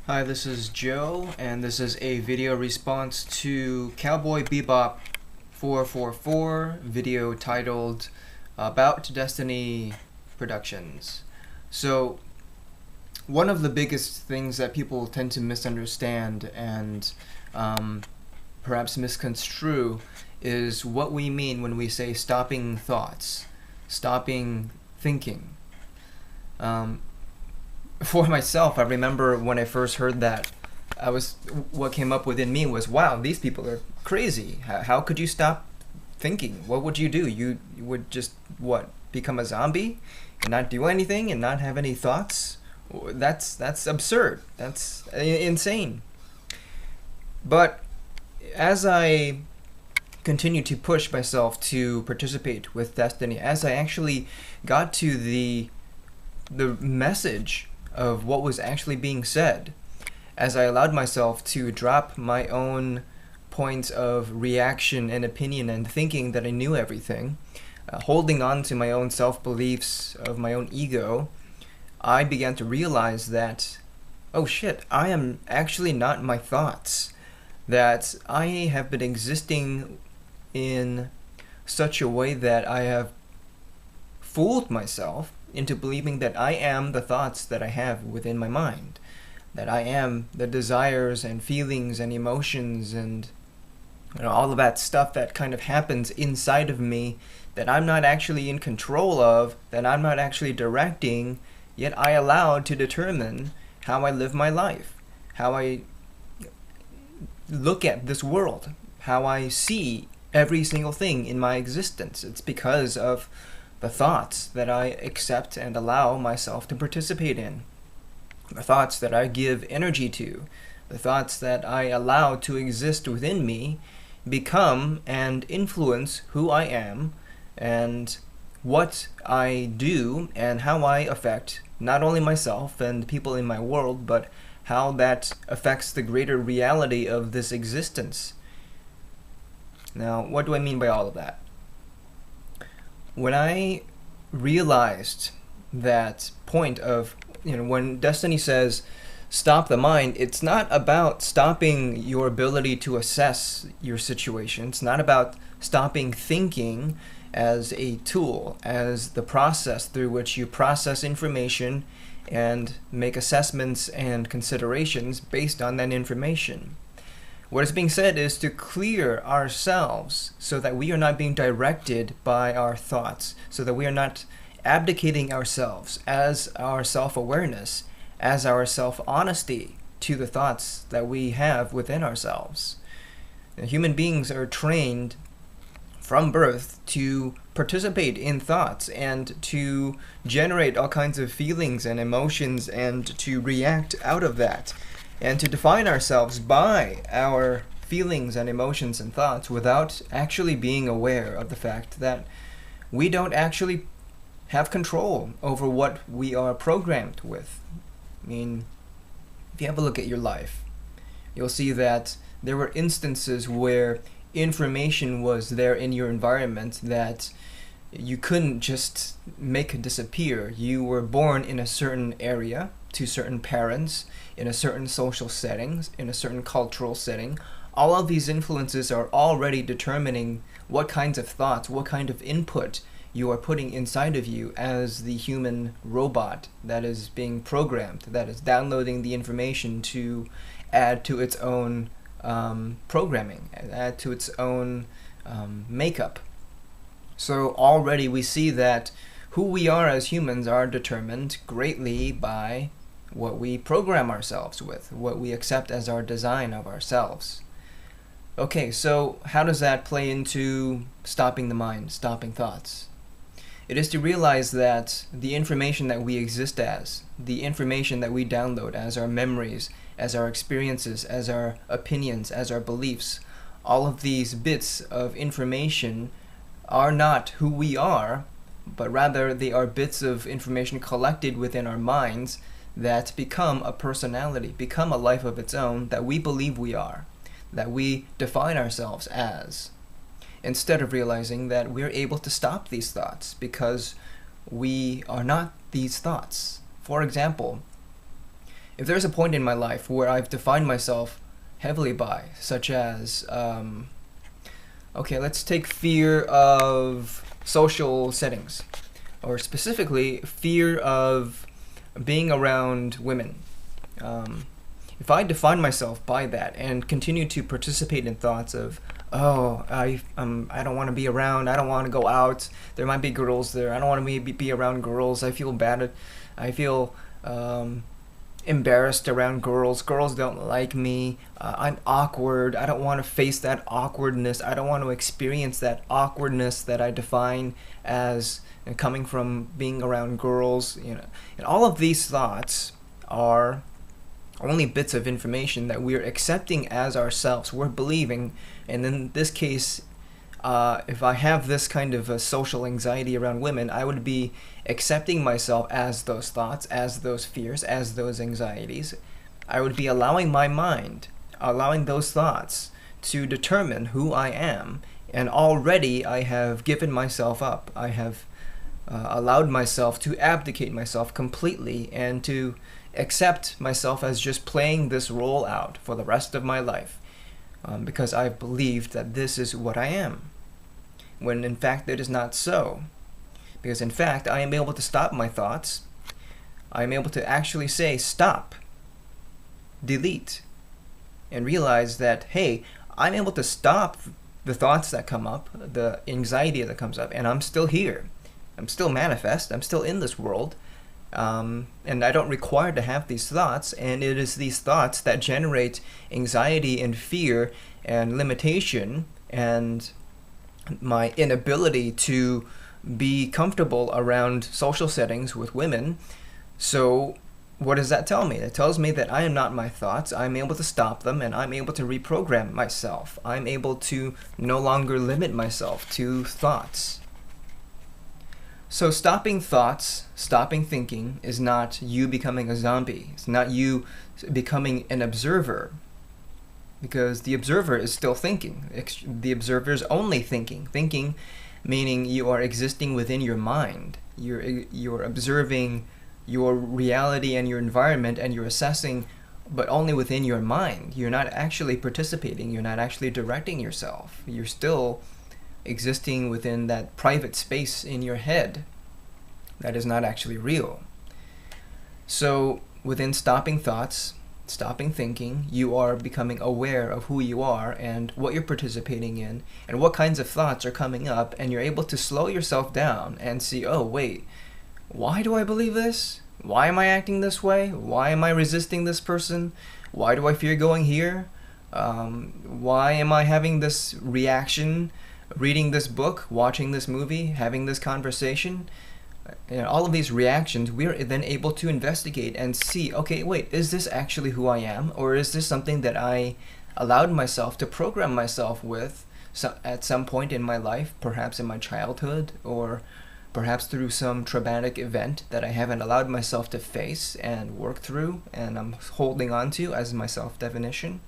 Hi, this is Joe, and this is a video response to Cowboy Bebop 444 video titled About Destiny Productions. So, one of the biggest things that people tend to misunderstand and perhaps misconstrue is what we mean when we say stopping thoughts, stopping thinking. For myself, I remember when I first heard that, what came up within me was, wow, these people are crazy. How could you stop thinking? What would you do? You would just, become a zombie and not do anything and not have any thoughts? That's absurd. That's insane. But as I continue to push myself to participate with Destiny, as I actually got to the message of what was actually being said, as I allowed myself to drop my own points of reaction and opinion and thinking that I knew everything, holding on to my own self-beliefs of my own ego, I began to realize that, oh shit, I am actually not my thoughts, that I have been existing in such a way that I have fooled myself into believing that I am the thoughts that I have within my mind, that I am the desires and feelings and emotions and all of that stuff that kind of happens inside of me that I'm not actually in control of, that I'm not actually directing, yet I allow to determine how I live my life, how I look at this world, how I see every single thing in my existence. It's because of the thoughts that I accept and allow myself to participate in, the thoughts that I give energy to, the thoughts that I allow to exist within me become and influence who I am and what I do and how I affect not only myself and people in my world, but how that affects the greater reality of this existence. Now, what do I mean by all of that? When I realized that point of, when Destiny says stop the mind, it's not about stopping your ability to assess your situation. It's not about stopping thinking as a tool, as the process through which you process information and make assessments and considerations based on that information. What is being said is to clear ourselves so that we are not being directed by our thoughts, so that we are not abdicating ourselves as our self-awareness, as our self-honesty to the thoughts that we have within ourselves. Human beings are trained from birth to participate in thoughts and to generate all kinds of feelings and emotions and to react out of that, and to define ourselves by our feelings and emotions and thoughts without actually being aware of the fact that we don't actually have control over what we are programmed with. I mean, if you have a look at your life, you'll see that there were instances where information was there in your environment that you couldn't just make disappear. You were born in a certain area, to certain parents, in a certain social settings, in a certain cultural setting. All of these influences are already determining what kinds of thoughts, what kind of input you are putting inside of you as the human robot that is being programmed, that is downloading the information to add to its own programming, add to its own makeup. So already we see that who we are as humans are determined greatly by what we program ourselves with, what we accept as our design of ourselves. Okay, so how does that play into stopping the mind, stopping thoughts? It is to realize that the information that we exist as, the information that we download as our memories, as our experiences, as our opinions, as our beliefs, all of these bits of information are not who we are, but rather they are bits of information collected within our minds that become a personality, become a life of its own that we believe we are, that we define ourselves as, instead of realizing that we're able to stop these thoughts because we are not these thoughts. For example, if there's a point in my life where I've defined myself heavily by, such as, okay, let's take fear of social settings, or specifically fear of being around women. If I define myself by that and continue to participate in thoughts of, oh, I don't want to be around, I don't want to go out, there might be girls there, I don't want to be around girls, I feel bad, I feel embarrassed around girls don't like me, I'm awkward, I don't want to face that awkwardness, I don't want to experience that awkwardness that I define as coming from being around girls, you know. And all of these thoughts are only bits of information that we're accepting as ourselves, we're believing. And in this case, if I have this kind of a social anxiety around women, I would be accepting myself as those thoughts, as those fears, as those anxieties. I would be allowing my mind, allowing those thoughts to determine who I am. And already I have given myself up. I have allowed myself to abdicate myself completely and to accept myself as just playing this role out for the rest of my life, because I've believed that this is what I am, when in fact it is not so. Because in fact I am able to stop my thoughts. I am able to actually say stop, delete, and realize that, hey, I'm able to stop the thoughts that come up, the anxiety that comes up, and I'm still here. I'm still manifest, I'm still in this world. And I don't require to have these thoughts, and it is these thoughts that generate anxiety and fear and limitation and my inability to be comfortable around social settings with women. So what does that tell me? It tells me that I am not my thoughts. I'm able to stop them, and I'm able to reprogram myself. I'm able to no longer limit myself to thoughts. So stopping thoughts, stopping thinking is not you becoming a zombie. It's not you becoming an observer, because the observer is still thinking. The observer is only thinking. Thinking meaning you are existing within your mind. You're observing your reality and your environment, and you're assessing, but only within your mind. You're not actually participating. You're not actually directing yourself. You're still existing within that private space in your head that is not actually real. So within stopping thoughts, stopping thinking, you are becoming aware of who you are and what you're participating in and what kinds of thoughts are coming up, and you're able to slow yourself down and see, oh wait, why do I believe this? Why am I acting this way? Why am I resisting this person? Why do I fear going here? Why am I having this reaction reading this book, watching this movie, having this conversation? You know, all of these reactions, we're then able to investigate and see, okay, wait, is this actually who I am? Or is this something that I allowed myself to program myself with at some point in my life, perhaps in my childhood, or perhaps through some traumatic event that I haven't allowed myself to face and work through, and I'm holding on to as my self-definition?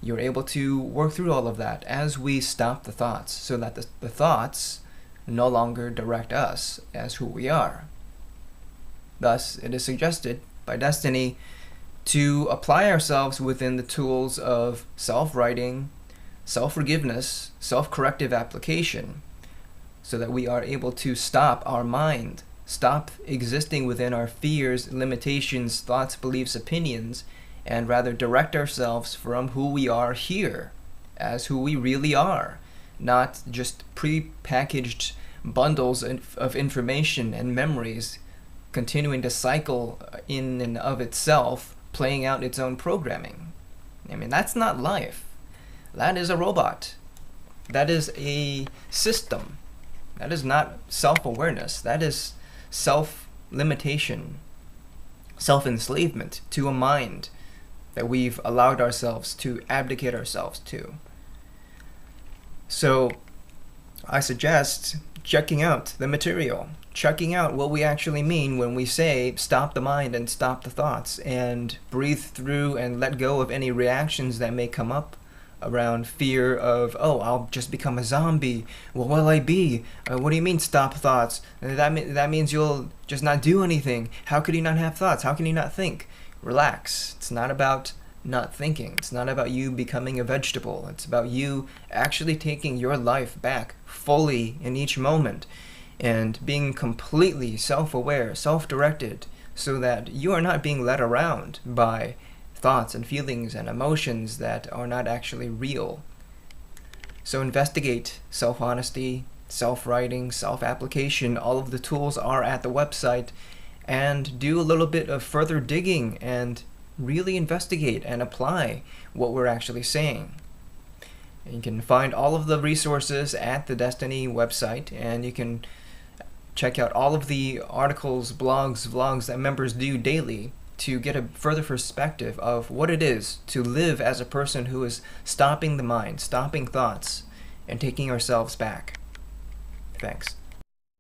You're able to work through all of that as we stop the thoughts, so that the thoughts no longer direct us as who we are. Thus, it is suggested by Destiny to apply ourselves within the tools of self-writing, self-forgiveness, self-corrective application, so that we are able to stop our mind, stop existing within our fears, limitations, thoughts, beliefs, opinions, and rather direct ourselves from who we are here as who we really are, not just pre-packaged bundles of information and memories continuing to cycle in and of itself, playing out its own programming. I mean, that's not life. That is a robot. That is a system. That is not self-awareness. That is self-limitation, self-enslavement to a mind that we've allowed ourselves to abdicate ourselves to. So I suggest checking out the material, checking out what we actually mean when we say stop the mind and stop the thoughts, and breathe through and let go of any reactions that may come up around fear of, oh, I'll just become a zombie. Well, what will I be? What do you mean stop thoughts? That means you'll just not do anything. How could you not have thoughts? How can you not think? relax. It's not about not thinking. It's not about you becoming a vegetable. It's about you actually taking your life back fully in each moment and being completely self-aware, self-directed, so that you are not being led around by thoughts and feelings and emotions that are not actually real. So investigate self-honesty, self-writing, self-application. All of the tools are at the website, and do a little bit of further digging and really investigate and apply what we're actually saying. And you can find all of the resources at the Destini website, and you can check out all of the articles, blogs, vlogs that members do daily to get a further perspective of what it is to live as a person who is stopping the mind, stopping thoughts, and taking ourselves back. Thanks.